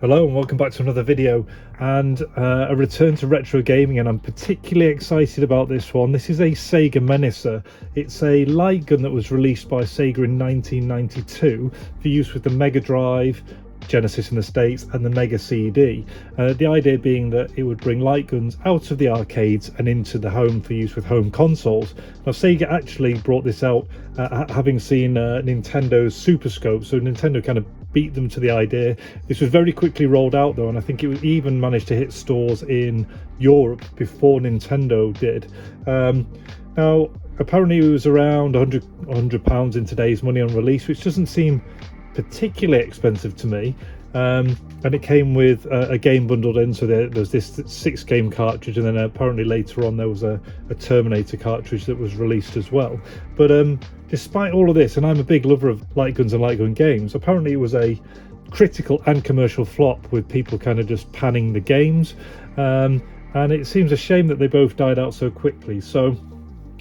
Hello and welcome back to another video and a return to retro gaming, and I'm particularly excited about this one. This is a Sega Menacer. It's a light gun that was released by Sega in 1992 for use with the Mega Drive, Genesis in the States, and the Mega CD. The idea being that it would bring light guns out of the arcades and into the home for use with home consoles. Now Sega actually brought this out having seen Nintendo's Super Scope, so Nintendo kind of beat them to the idea. This was very quickly rolled out though, and I think it even managed to hit stores in Europe before Nintendo did. Now apparently it was around £100 in today's money on release, which doesn't seem particularly expensive to me, and it came with a game bundled in, so there's this 6-game cartridge, and then apparently later on there was a Terminator cartridge that was released as well. But despite all of this, and I'm a big lover of light guns and light gun games, apparently it was a critical and commercial flop, with people kind of just panning the games, and it seems a shame that they both died out so quickly. So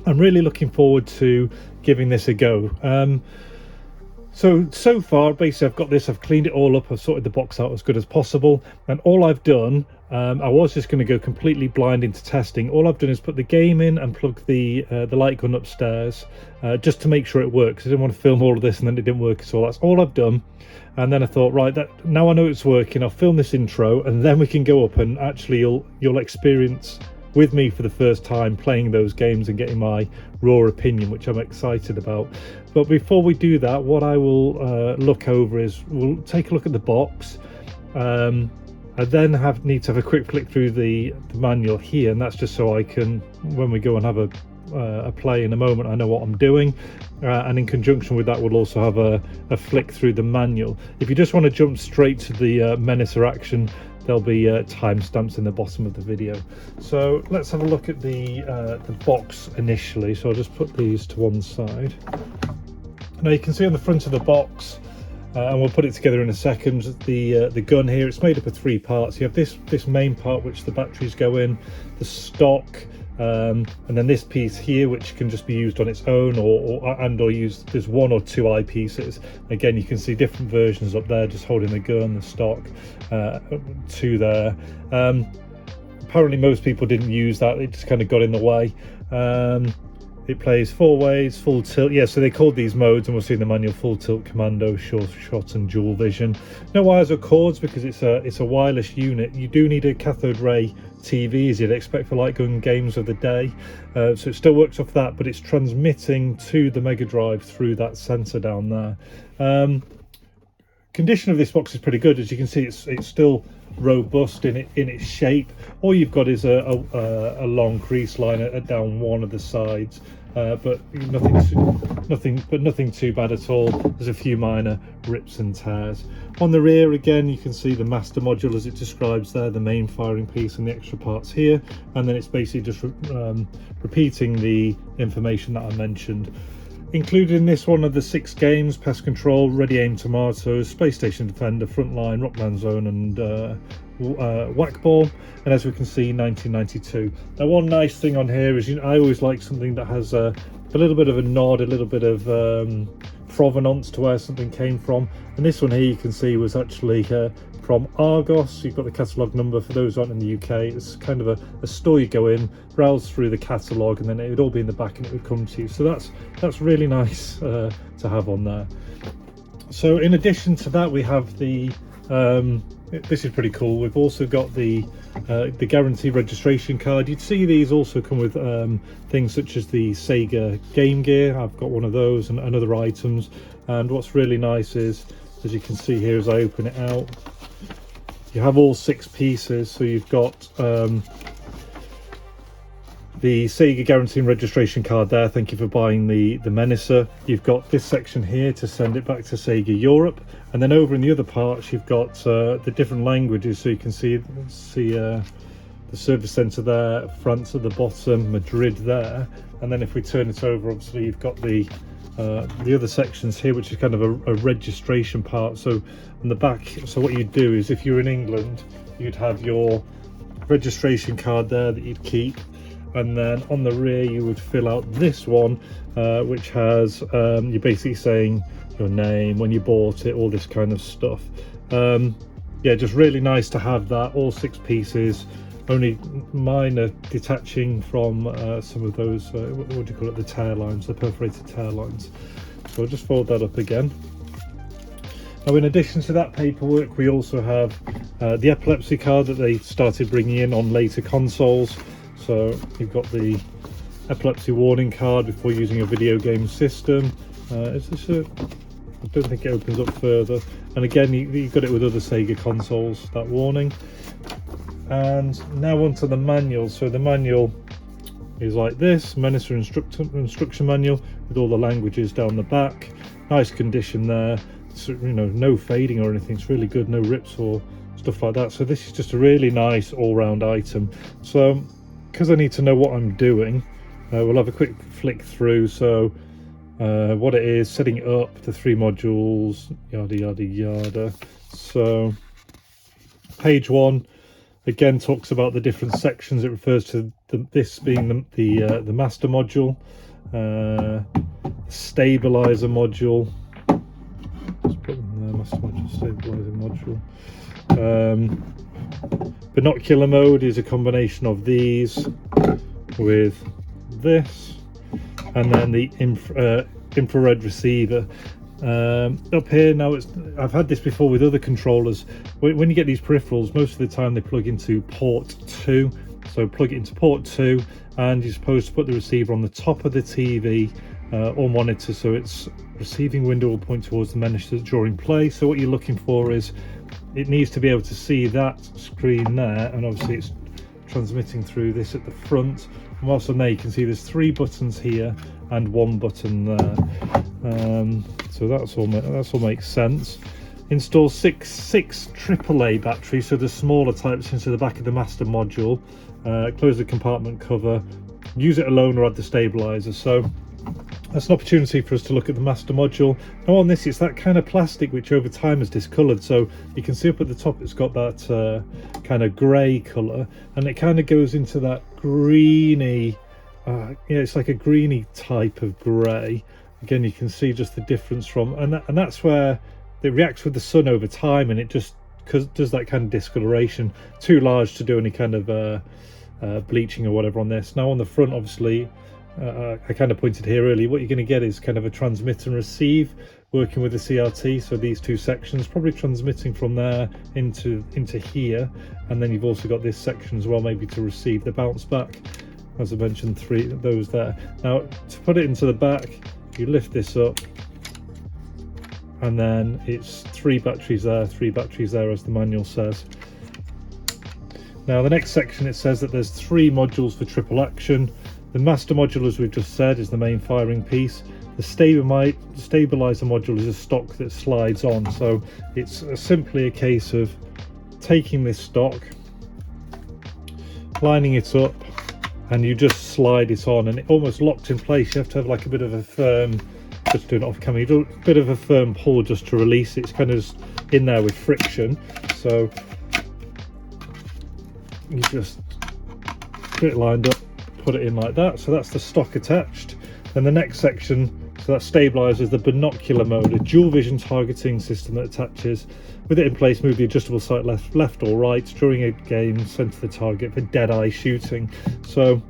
I'm really looking forward to giving this a go. So far, basically, I've got this, I've cleaned it all up, I've sorted the box out as good as possible, and all I've done, I was just going to go completely blind into testing. All I've done is put the game in and plug the light gun upstairs, just to make sure it works. I didn't want to film all of this and then it didn't work at all. That's all I've done. And then I thought, right, that now I know it's working, I'll film this intro, and then we can go up and actually you'll experience with me for the first time playing those games and getting my raw opinion, which I'm excited about. But before we do that, what I will look over is we'll take a look at the box. I then need to have a quick flick through the manual here, and that's just so I can, when we go and have a play in a moment, I know what I'm doing. And in conjunction with that, we'll also have a flick through the manual. If you just want to jump straight to the Menacer action, there'll be timestamps in the bottom of the video. So let's have a look at the box initially. So I'll just put these to one side. Now you can see on the front of the box, and we'll put it together in a second, the gun here. It's made up of 3 parts. You have this main part which the batteries go in, the stock, and then this piece here which can just be used on its own, or used, there's 1 or 2 eyepieces. Again, you can see different versions up there, just holding the gun, the stock, 2 there. Apparently most people didn't use that, it just kind of got in the way. It plays 4 ways, full tilt, yeah, so they called these modes, and we'll see in the manual: full tilt, commando, sure shot, and dual vision. No wires or cords because it's a wireless unit. You do need a cathode ray TV, as you'd expect for light gun games of the day, so it still works off that, but it's transmitting to the Mega Drive through that sensor down there. Condition of this box is pretty good. As you can see, it's still robust in its shape. All you've got is a long crease line down one of the sides, but nothing too bad at all. There's a few minor rips and tears. On the rear, again, you can see the master module as it describes there, the main firing piece and the extra parts here, and then it's basically just repeating the information that I mentioned. Included in this one are the 6 games: Pest Control, Ready Aim Tomatoes, Space Station Defender, Frontline, Rockman Zone, and Whack Ball. And as we can see, 1992. Now one nice thing on here is, I always like something that has a little bit of a nod, a little bit of provenance to where something came from. And this one here, you can see, was actually from Argos. You've got the catalogue number for those who aren't in the UK. It's kind of a store you go in, browse through the catalogue, and then it would all be in the back and it would come to you. So that's really nice to have on there. So in addition to that, we have the this is pretty cool. We've also got the guarantee registration card. You'd see these also come with things such as the Sega Game Gear. I've got one of those, and other items. And what's really nice is, as you can see here as I open it out, you have all 6 pieces. So you've got the Sega guarantee and registration card there. Thank you for buying the Menacer. You've got this section here to send it back to Sega Europe, and then over in the other parts you've got the different languages. So you can see the service centre there, France at the bottom, Madrid there, and then if we turn it over, obviously you've got the other sections here, which is kind of a registration part. So on the back, so what you'd do is, if you're in England, you'd have your registration card there that you'd keep, and then on the rear you would fill out this one, which has you're basically saying your name, when you bought it, all this kind of stuff. yeah, just really nice to have that, all 6 pieces, only minor detaching from some of those, what do you call it, the tear lines, the perforated tear lines. So I'll just fold that up again. Now, in addition to that paperwork, we also have the epilepsy card that they started bringing in on later consoles. So you've got the epilepsy warning card before using a video game system. Is this a, I don't think it opens up further. And again, you've got it with other Sega consoles, that warning. And now onto the manual. So the manual is like this, Menacer instruction manual with all the languages down the back. Nice condition there. It's, you know, no fading or anything. It's really good, no rips or stuff like that. So this is just a really nice all-round item. So because I need to know what I'm doing, we'll have a quick flick through. So what it is, setting it up, the 3 modules, yada yada yada. So page 1 again talks about the different sections. It refers to this being the master module, stabilizer module. Just put in there, master module, stabilizer module. Binocular mode is a combination of these with this, and then the infrared receiver. Up here now, I've had this before with other controllers. When you get these peripherals, most of the time they plug into port 2. So plug it into port 2, and you're supposed to put the receiver on the top of the TV or monitor, so its receiving window will point towards the Menacer during play. So what you're looking for is it needs to be able to see that screen there, and obviously it's transmitting through this at the front. And whilst on there, you can see there's 3 buttons here and 1 button there. So that's all makes sense. Install six AAA batteries, so the smaller types, into the back of the master module. Close the compartment cover, use it alone or add the stabilizer. So that's an opportunity for us to look at the master module. Now on this, it's that kind of plastic which over time has discoloured, so you can see up at the top it's got that kind of grey colour, and it kind of goes into that greeny, yeah, it's like a greeny type of grey. Again, you can see just the difference from, and that's where it reacts with the sun over time, and it just does that kind of discoloration. Too large to do any kind of bleaching or whatever on this. Now on the front, obviously, I kind of pointed here earlier, what you're going to get is kind of a transmit and receive working with the CRT. So these 2 sections probably transmitting from there into here, and then you've also got this section as well, maybe to receive the bounce back. As I mentioned, 3 of those there. Now to put it into the back, you lift this up, and then it's 3 batteries there, 3 batteries there, as the manual says. Now the next section, it says that there's 3 modules for triple action. The master module, as we've just said, is the main firing piece. The stabilizer module is a stock that slides on, so it's simply a case of taking this stock, lining it up, and you just slide it on, and it almost locked in place. You have to have like a bit of a firm, just doing it off camera, you do a bit of a firm pull just to release it. It's kind of in there with friction, so you just get it lined up, put it in like that. So that's the stock attached. Then the next section, so that stabilizes the binocular mode, a dual vision targeting system that attaches. With it in place, move the adjustable sight left or right during a game, center the target for dead eye shooting. So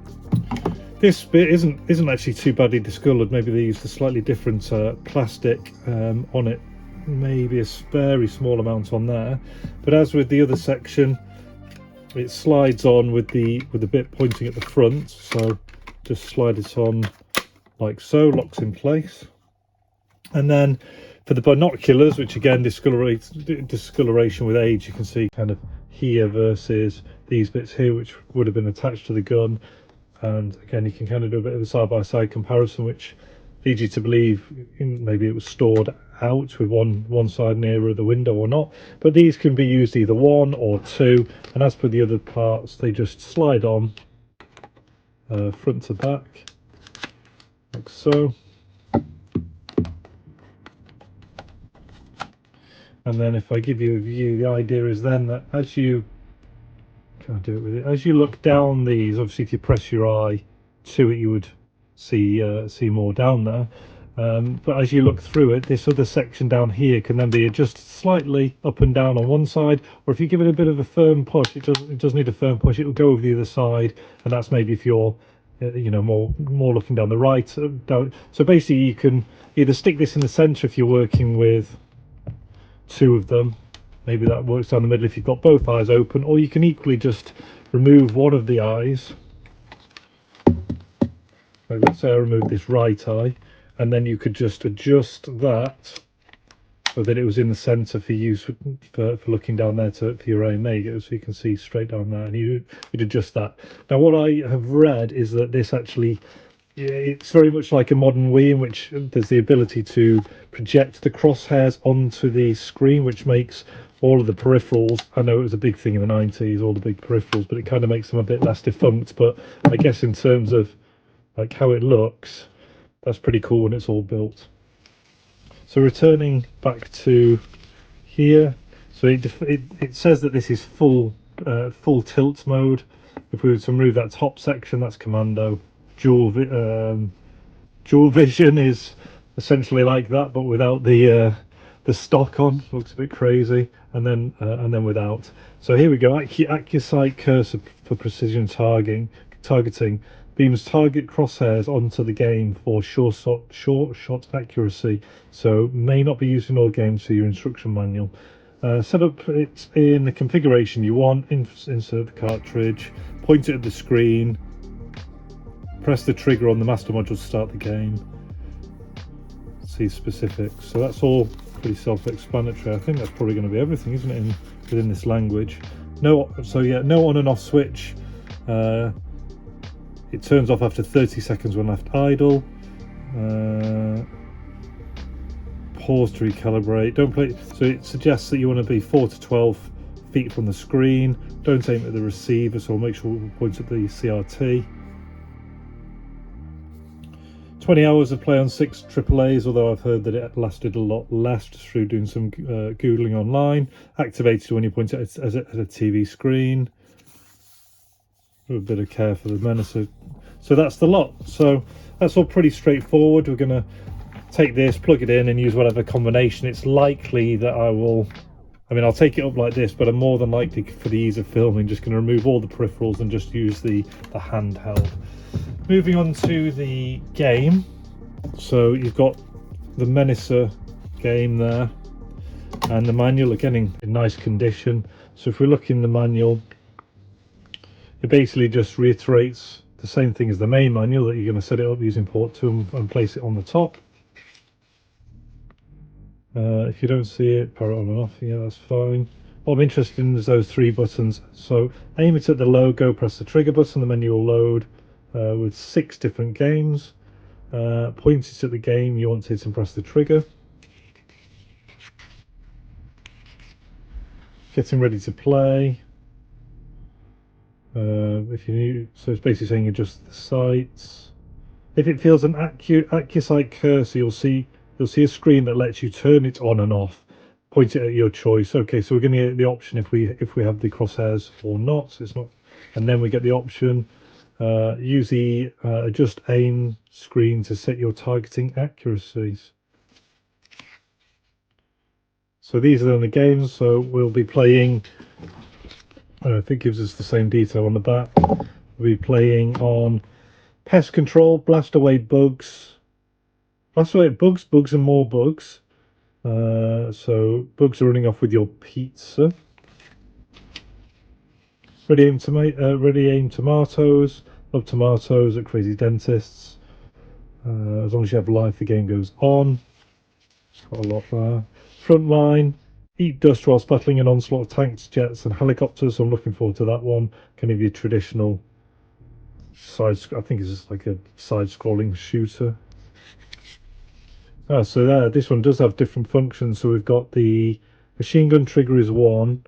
this bit isn't actually too badly discoloured. Maybe they used a slightly different plastic on it, maybe a very small amount on there. But as with the other section, it slides on with the bit pointing at the front. So just slide it on like so, locks in place. And then for the binoculars, which again discoloration with age, you can see kind of here versus these bits here, which would have been attached to the gun. And again, you can kind of do a bit of a side-by-side comparison, which leads you to believe maybe it was stored out with one side nearer the window or not. But these can be used either 1 or 2, and as per the other parts, they just slide on front to back like so. And then if I give you a view, the idea is then that as you can't do it with it, as you look down these, obviously if you press your eye to it, you would see more down there. But as you look through it, this other section down here can then be adjusted slightly up and down on one side, or if you give it a bit of a firm push, it does need a firm push, it will go over the other side, and that's maybe if you're more looking down the right. Down. So basically you can either stick this in the center if you're working with two of them, maybe that works down the middle if you've got both eyes open, or you can equally just remove one of the eyes. Like let's say I remove this right eye, and then you could just adjust that so that it was in the center for use for looking down there for your Omega, so you can see straight down there, and you'd adjust that. Now what I have read is that this actually, it's very much like a modern Wii, in which there's the ability to project the crosshairs onto the screen, which makes all of the peripherals, I know it was a big thing in the 90s, all the big peripherals, but it kind of makes them a bit less defunct. But I guess in terms of like how it looks, that's pretty cool when it's all built. So returning back to here, so it says that this is full tilt mode. If we were to remove that top section, that's commando. Dual vision is essentially like that, but without the stock on. Looks a bit crazy, and then without. So here we go. AccuSight cursor for precision targeting beams target crosshairs onto the game for short shot accuracy. So may not be used in all games for your instruction manual. Set up it in the configuration you want. Insert the cartridge. Point it at the screen. Press the trigger on the master module to start the game. See specifics. So that's all pretty self-explanatory. I think that's probably going to be everything, isn't it, within this language. No on and off switch. It turns off after 30 seconds when left idle. Pause to recalibrate. Don't play. So it suggests that you want to be 4 to 12 feet from the screen. Don't aim at the receiver, so make sure it points at the CRT. 20 hours of play on 6 AAAs, although I've heard that it lasted a lot less just through doing some googling online. Activated when you point it at a TV screen. A bit of care for the Menacer. So that's the lot. So that's all pretty straightforward. We're going to take this, plug it in, and use whatever combination. It's likely that I'll take it up like this, but I'm more than likely, for the ease of filming, just going to remove all the peripherals and just use the handheld. Moving on to the game. So you've got the Menacer game there, and the manual again in nice condition. So if we look in the manual, it basically just reiterates the same thing as the main manual, that you're going to set it up using port 2 and place it on the top. If you don't see it, power it on and off, yeah, that's fine. What I'm interested in is those 3 buttons. So aim it at the logo, press the trigger button, the menu will load with 6 different games. Point it at the game you want to hit and press the trigger. Getting ready to play. If you need, so it's basically saying adjust the sights. If it feels an AccuSight cursor, you'll see a screen that lets you turn it on and off. Point it at your choice. Okay, so we're going to get the option if we have the crosshairs or not. So it's not, and then we get the option. Use the adjust aim screen to set your targeting accuracies. So these are the games. So we'll be playing. I think it gives us the same detail on the back. We'll be playing on Pest Control, Blast Away Bugs, bugs and more bugs. So bugs are running off with your pizza. Ready aim tomatoes. Love tomatoes at Crazy Dentists. As long as you have life, the game goes on. It's got a lot there. Frontline. Eat dust whilst battling an onslaught of tanks, jets and helicopters. So I'm looking forward to that one. Kind of your traditional I think it's just like a side-scrolling shooter. So there, this one does have different functions. So we've got the machine gun trigger is 1,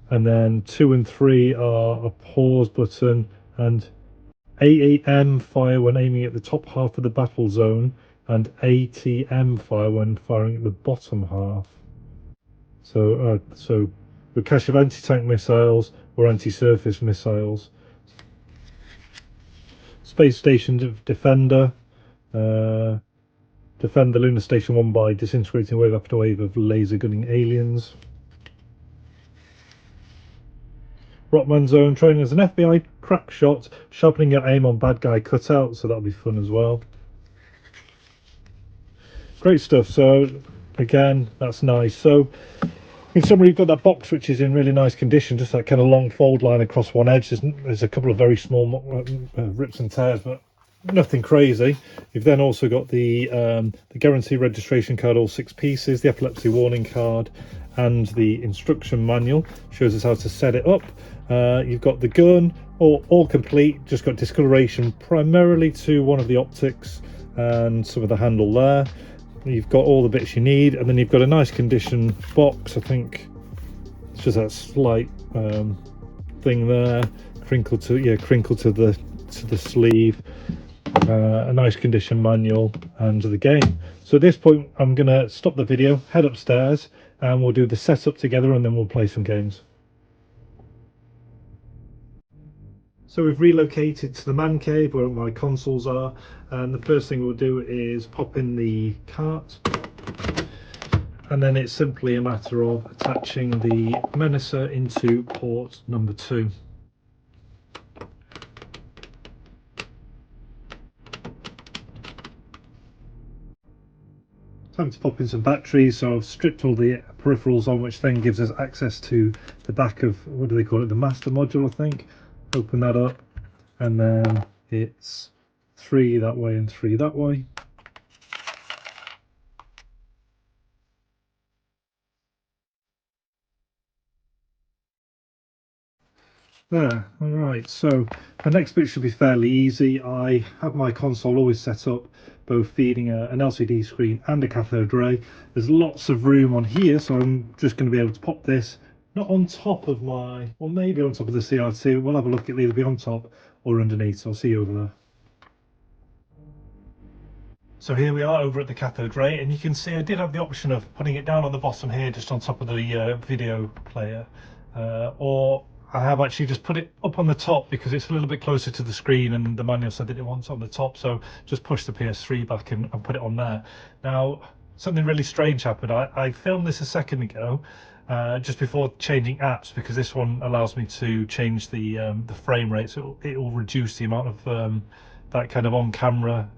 and then 2 and 3 are a pause button, and AAM fire when aiming at the top half of the battle zone, and ATM fire when firing at the bottom half. So the cache of anti-tank missiles or anti-surface missiles. Space Station Defender. defend the lunar station 1 by disintegrating wave after wave of laser gunning aliens. Rockman zone, training as an FBI crack shot, sharpening your aim on bad guy cutout, so that'll be fun as well. Great stuff. So again, that's nice. So in summary, you've got that box which is in really nice condition, just that kind of long fold line across one edge. There's a couple of very small rips and tears, but nothing crazy. You've then also got the guarantee registration card, all 6 pieces, the epilepsy warning card, and the instruction manual shows us how to set it up. You've got the gun, all complete, just got discoloration primarily to one of the optics and some of the handle there. You've got all the bits you need, and then you've got a nice condition box. I think it's just that slight thing there, crinkle to the sleeve, a nice condition manual, and the game. So at this point I'm gonna stop the video, head upstairs, and we'll do the setup together, and then we'll play some games. So we've relocated to the man cave where my consoles are, and the first thing we'll do is pop in the cart, and then it's simply a matter of attaching the Menacer into port number 2. Time to pop in some batteries, so I've stripped all the peripherals on, which then gives us access to the back of, what do they call it, the master module, I think. Open that up, and then it's 3 that way and 3 that way. There, alright, so the next bit should be fairly easy. I have my console always set up, both feeding an LCD screen and a cathode ray. There's lots of room on here, so I'm just going to be able to pop this not on top of my, or maybe on top of the CRT. We'll have a look, it'll either be on top or underneath, so I'll see you over there. So here we are over at the cathode ray, and you can see I did have the option of putting it down on the bottom here, just on top of the video player, or I have actually just put it up on the top because it's a little bit closer to the screen, and the manual said that it wants on the top, so just push the PS3 back and put it on there. Now, something really strange happened. I filmed this a second ago, just before changing apps, because this one allows me to change the frame rate, so it will reduce the amount of that kind of on-camera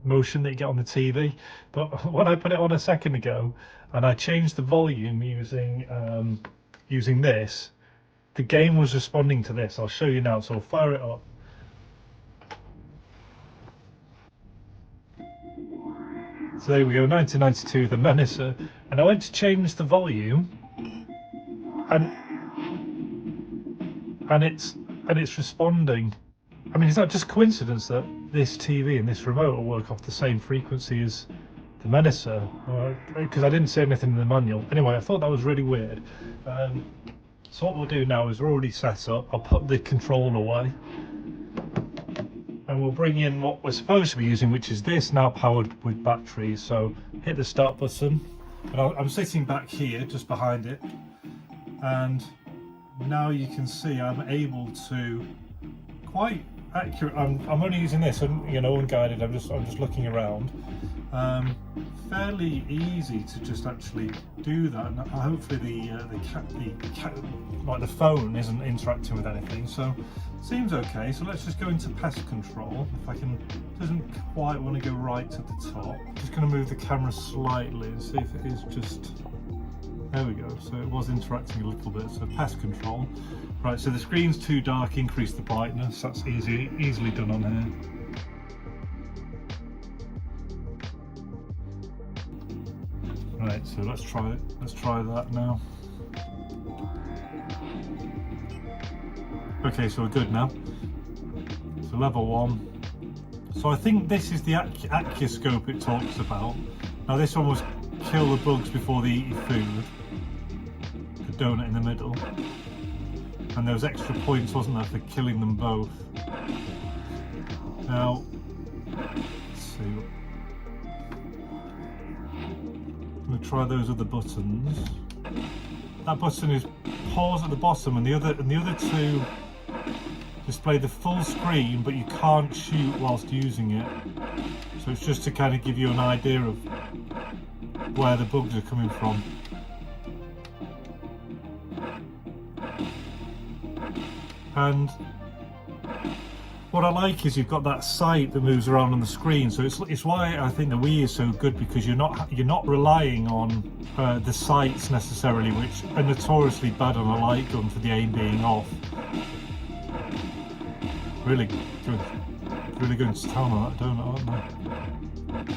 motion that you get on the TV. But when I put it on a second ago and I changed the volume using this, the game was responding to this. I'll show you now, so I'll fire it up. So there we go, 1992, the Menacer, and I went to change the volume, and it's responding. I mean, it's not just coincidence that this TV and this remote will work off the same frequency as the Menacer, because I didn't say anything in the manual. Anyway, I thought that was really weird. So what we'll do now is we're already set up. I'll put the controller away, and we'll bring in what we're supposed to be using, which is this, now powered with batteries. So hit the start button, and I'm sitting back here just behind it, and now you can see I'm able to quite accurate. I'm only using this, and you know, unguided. I'm just looking around. Fairly easy to just actually do that, and hopefully the phone isn't interacting with anything, so seems okay. So let's just go into Pest Control. If I can, doesn't quite want to go right to the top. Just going to move the camera slightly and see if it is just. There we go. So it was interacting a little bit. So Pest Control. Right. So the screen's too dark. Increase the brightness. That's easily done on here. Right, so let's try that now. Okay, so we're good now. So level 1. So I think this is the Accuscope it talks about. Now this one was kill the bugs before they eat your food. The donut in the middle. And there was extra points, wasn't there, for killing them both. Now, let's see. I'm going to try those other buttons. That button is pause at the bottom, and the other two display the full screen, but you can't shoot whilst using it. So it's just to kind of give you an idea of where the bugs are coming from. And what I like is you've got that sight that moves around on the screen, so it's why I think the Wii is so good, because you're not relying on the sights necessarily, which are notoriously bad on a light gun for the aim being off. Really good, really going to town on that donut, aren't they?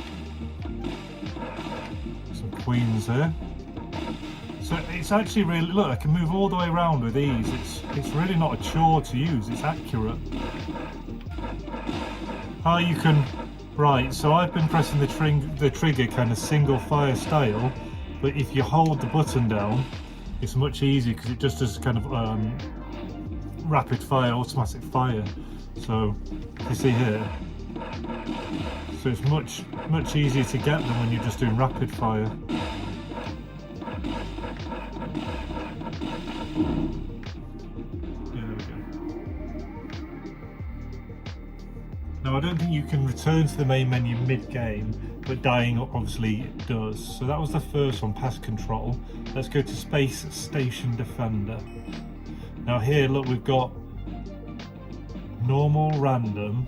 Some queens there. So it's actually really, look, I can move all the way around with ease. It's really not a chore to use. It's accurate. How you can, right, so I've been pressing the trigger kind of single fire style, but if you hold the button down, it's much easier because it just does kind of rapid fire, automatic fire. So you see here, so it's much easier to get them when you're just doing rapid fire. Now I don't think you can return to the main menu mid-game, but dying obviously does. So that was the first one, Pest Control. Let's go to Space Station Defender. Now here, look, we've got normal, random,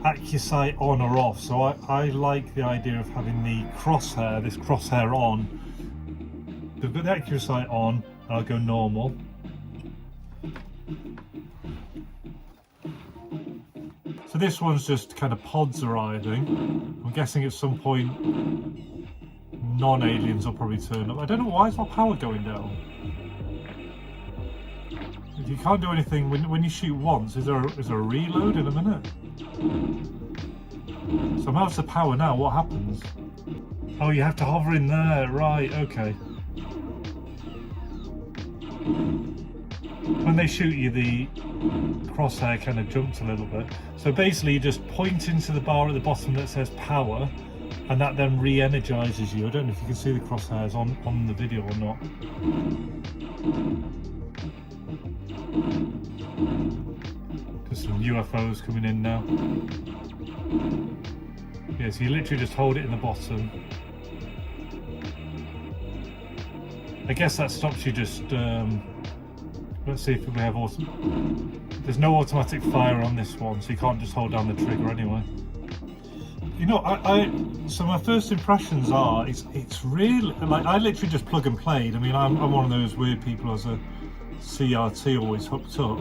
AccuSight on or off. So I like the idea of having the crosshair, this crosshair on. We've got the AccuSight on, and I'll go normal. So this one's just kind of pods arriving. I'm guessing at some point non-aliens will probably turn up. I don't know, why is my power going down? You can't do anything when you shoot once. Is there a reload in a minute? So I'm out of power now. What happens? Oh, you have to hover in there, right? Okay. When they shoot you, the crosshair kind of jumps a little bit. So basically you just point into the bar at the bottom that says power, and that then re-energizes you. I don't know if you can see the crosshairs on the video or not. There's some UFOs coming in now. Yeah, so you literally just hold it in the bottom. I guess that stops you just let's see if we have there's no automatic fire on this one, so you can't just hold down the trigger anyway. You know, so my first impressions are, it's really, like, I literally just plug and played. I mean, I'm one of those weird people who has a CRT always hooked up,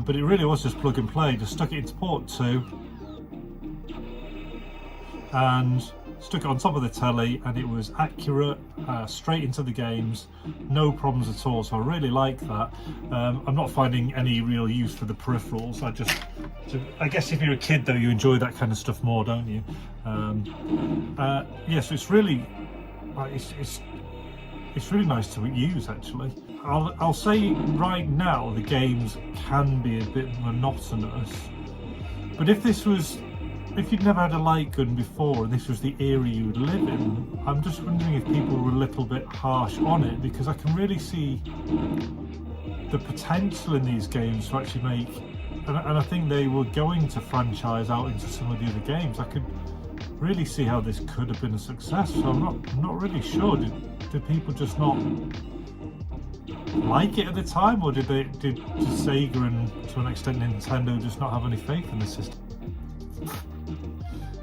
but it really was just plug and play. Just stuck it into port 2 and stuck it on top of the telly, and it was accurate, straight into the games, no problems at all. So I really like that. I'm not finding any real use for the peripherals. I guess if you're a kid though, you enjoy that kind of stuff more, don't you? Yes, it's really, it's really nice to use actually. I'll say right now the games can be a bit monotonous, but if you'd never had a light gun before and this was the era you would live in, I'm just wondering if people were a little bit harsh on it, because I can really see the potential in these games to actually make, and I think they were going to franchise out into some of the other games. I could really see how this could have been a success. So I'm not really sure. Did people just not like it at the time, or did Sega and to an extent Nintendo just not have any faith in the system?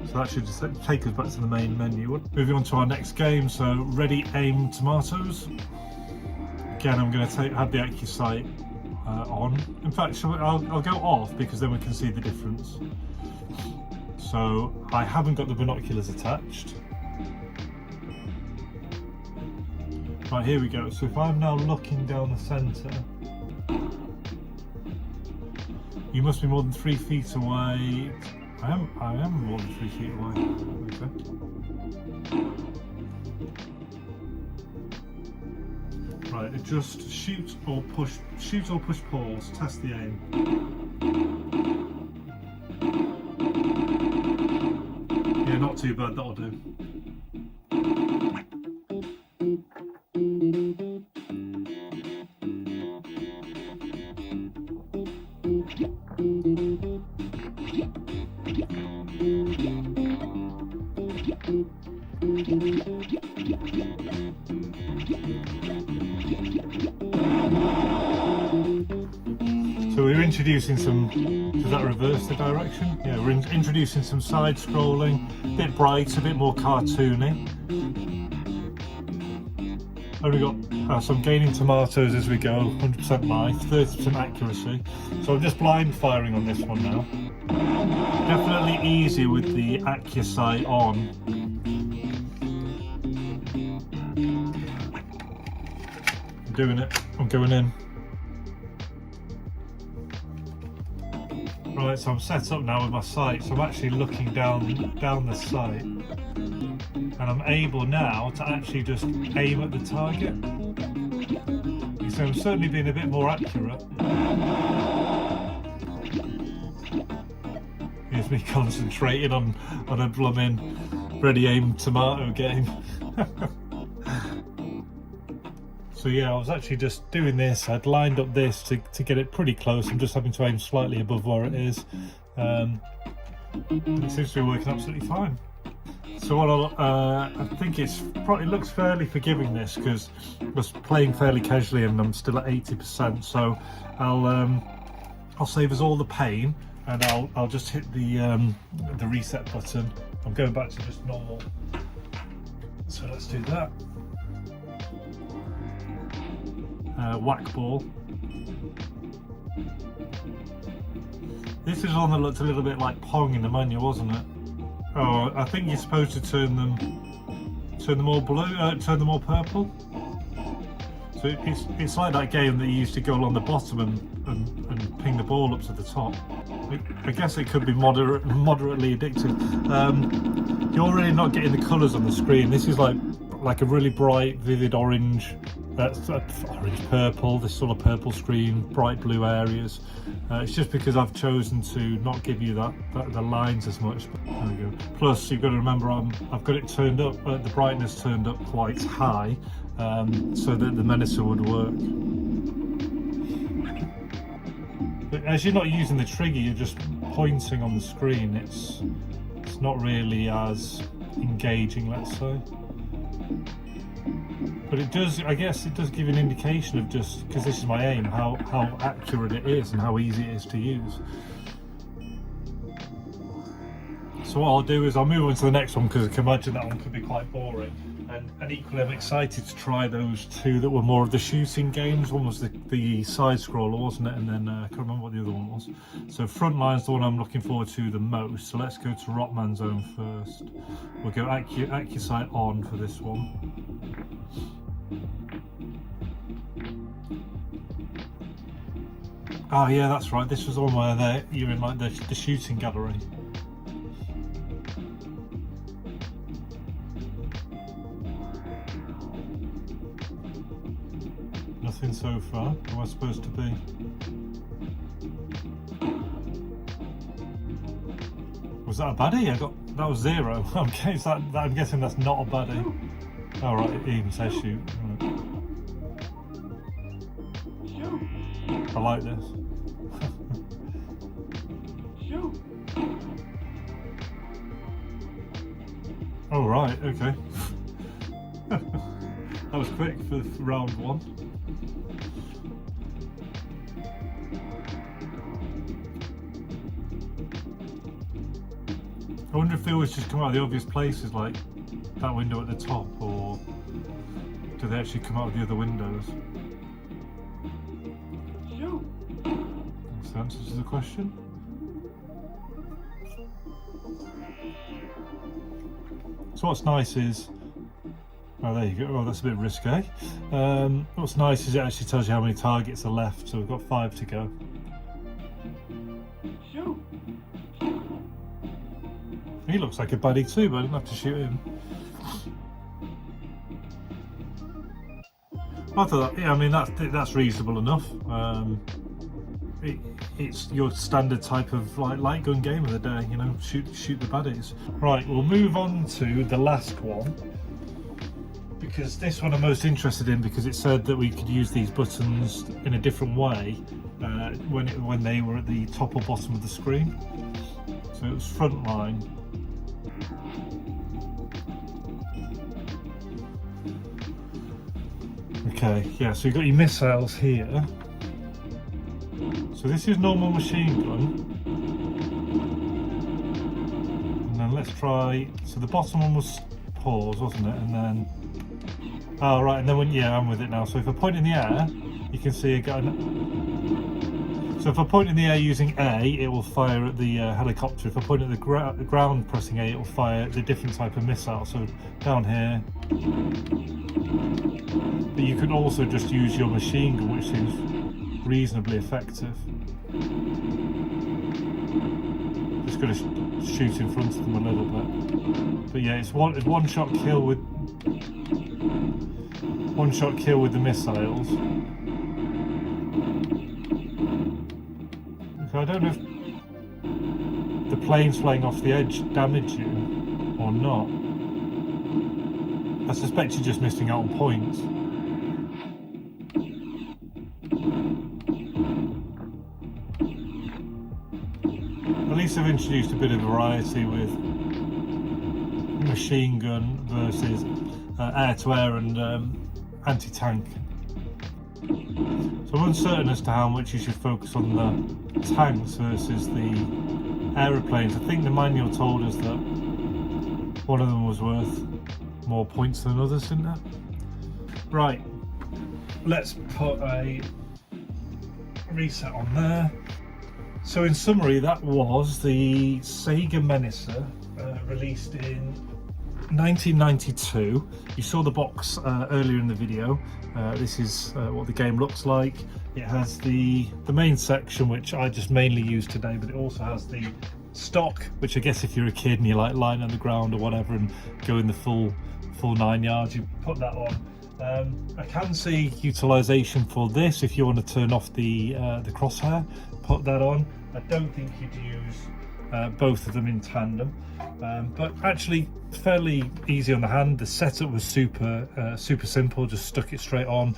So that should just take us back to the main menu. Moving on to our next game, so Ready, Aim, Tomatoes. Again, I'm going to have the AccuSight on. In fact, I'll go off, because then we can see the difference. So I haven't got the binoculars attached. Right, here we go. So if I'm now looking down the centre, you must be more than 3 feet away. I am more than 3 feet away. Okay. Right, adjust shoot or push pause, test the aim. Yeah, not too bad, that'll do. So we're introducing some, does that reverse the direction? Yeah, we're introducing some side scrolling, a bit bright, a bit more cartoony. Only got, so I'm gaining tomatoes as we go, 100% life, 30% accuracy. So I'm just blind firing on this one now. Definitely easier with the AccuSight on. I'm doing it, I'm going in. Right, so I'm set up now with my sight, so I'm actually looking down the sight, and I'm able now to actually just aim at the target. So I'm certainly being a bit more accurate. Here's me concentrating on a blooming ready aim tomato game. So yeah, I was actually just doing this. I'd lined up this to get it pretty close. I'm just having to aim slightly above where it is. It seems to be working absolutely fine. So what I think it looks fairly forgiving, this, because I was playing fairly casually and I'm still at 80%. So I'll save us all the pain, and I'll just hit the reset button. I'm going back to just normal. So let's do that. Whack ball. This is one that looked a little bit like Pong in the menu, wasn't it? Oh, I think you're supposed to turn them all blue, turn them all purple. So it's like that game that you used to go along the bottom and ping the ball up to the top. I guess it could be moderately addictive. You're really not getting the colours on the screen. This is like a really bright, vivid orange, orange purple, this sort of purple screen, bright blue areas. It's just because I've chosen to not give you the lines as much. There we go. Plus, you've got to remember I've got it turned up, the brightness turned up quite high, so that the Menacer would work. But as you're not using the trigger, you're just pointing on the screen. It's not really as engaging, let's say. But it does, I guess it does give an indication of, just because this is my aim, how accurate it is and how easy it is to use. So what I'll do is I'll move on to the next one, because I can imagine that one could be quite boring. And equally I'm excited to try those two that were more of the shooting games. One was the side scroller, wasn't it? And then I can't remember what the other one was. So Frontline's the one I'm looking forward to the most. So let's go to Rockman Zone first. We'll go AccuSight on for this one. Oh yeah, that's right. This was the one where you're in like the shooting gallery. Nothing so far. Who am I supposed to be? Was that a baddie? That was 0. Okay, so I'm guessing that's not a baddie. All right, it even says shoot. Right. I like this. Oh right, okay. That was quick for round 1. I wonder if they always just come out of the obvious places, like that window at the top, or do they actually come out of the other windows? That's the answer to the question. So what's nice is, oh there you go, oh that's a bit risque. What's nice is it actually tells you how many targets are left, so we've got 5 to go. He looks like a baddie too, but I didn't have to shoot him. I thought, yeah, I mean that's reasonable enough. It's your standard type of light gun game of the day, you know, shoot the baddies. Right, we'll move on to the last one, because this one I'm most interested in, because it said that we could use these buttons in a different way when they were at the top or bottom of the screen. So So it was Frontline. Okay, yeah, so you've got your missiles here. So this is normal machine gun. And then let's try, so the bottom one was pause, wasn't it? And then, oh right, and then when, yeah, I'm with it now. So if I point in the air, you can see it going. So if I point in the air using A, it will fire at the helicopter. If I point at the ground pressing A, it will fire the different type of missile. So down here. But you can also just use your machine gun, which seems reasonably effective. Just going to shoot in front of them a little bit. But yeah, it's one shot kill with the missiles. Okay, I don't know if the planes flying off the edge damage you or not. I suspect you're just missing out on points. At least they've introduced a bit of variety with machine gun versus air-to-air and anti-tank. So I'm uncertain as to how much you should focus on the tanks versus the aeroplanes. I think the manual told us that one of them was worth more points than others, didn't it? Right, let's put a reset on there. So in summary, that was the Sega Menacer, released in 1992. You saw the box earlier in the video. This is what the game looks like. It has the main section, which I just mainly use today, but it also has the stock, which I guess if you're a kid and you like lying on the ground or whatever and going the full 9 yards, you put that on. I can see utilization for this if you want to turn off the crosshair, put that on. I don't think you'd use both of them in tandem, but actually fairly easy on the hand. The setup was super simple, just stuck it straight on,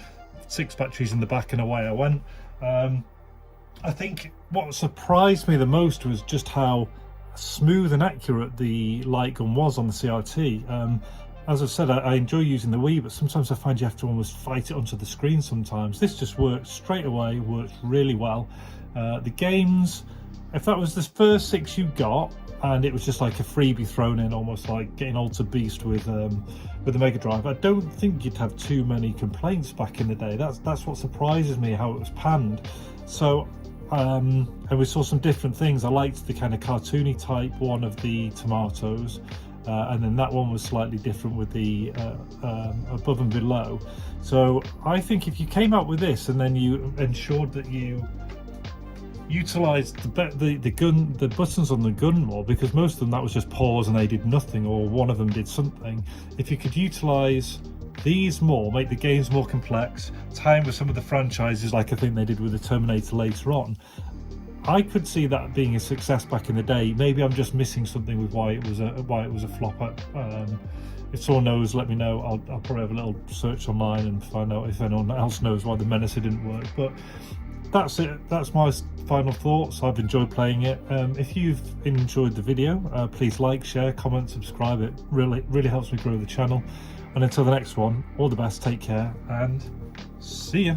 6 batteries in the back and away I went. I think what surprised me the most was just how smooth and accurate the light gun was on the CRT. As I've said, I enjoy using the Wii, but sometimes I find you have to almost fight it onto the screen sometimes. This just works straight away, works really well. The games, if that was the first 6 you got, and it was just like a freebie thrown in, almost like getting Altered Beast with the Mega Drive, I don't think you'd have too many complaints back in the day. That's what surprises me, how it was panned. So, and we saw some different things. I liked the kind of cartoony type one of the tomatoes. And then that one was slightly different with the above and below. So I think if you came out with this and then you ensured that you utilised the buttons on the gun more, because most of them that was just pause and they did nothing, or one of them did something. If you could utilise these more, make the games more complex, tie in with some of the franchises like I think they did with the Terminator later on, I could see that being a success back in the day. Maybe I'm just missing something with why it was a flop. If someone knows, let me know. I'll probably have a little search online and find out if anyone else knows why the Menacer didn't work. But that's it. That's my final thoughts. I've enjoyed playing it. If you've enjoyed the video, please like, share, comment, subscribe. It really helps me grow the channel. And until the next one, all the best. Take care and see ya.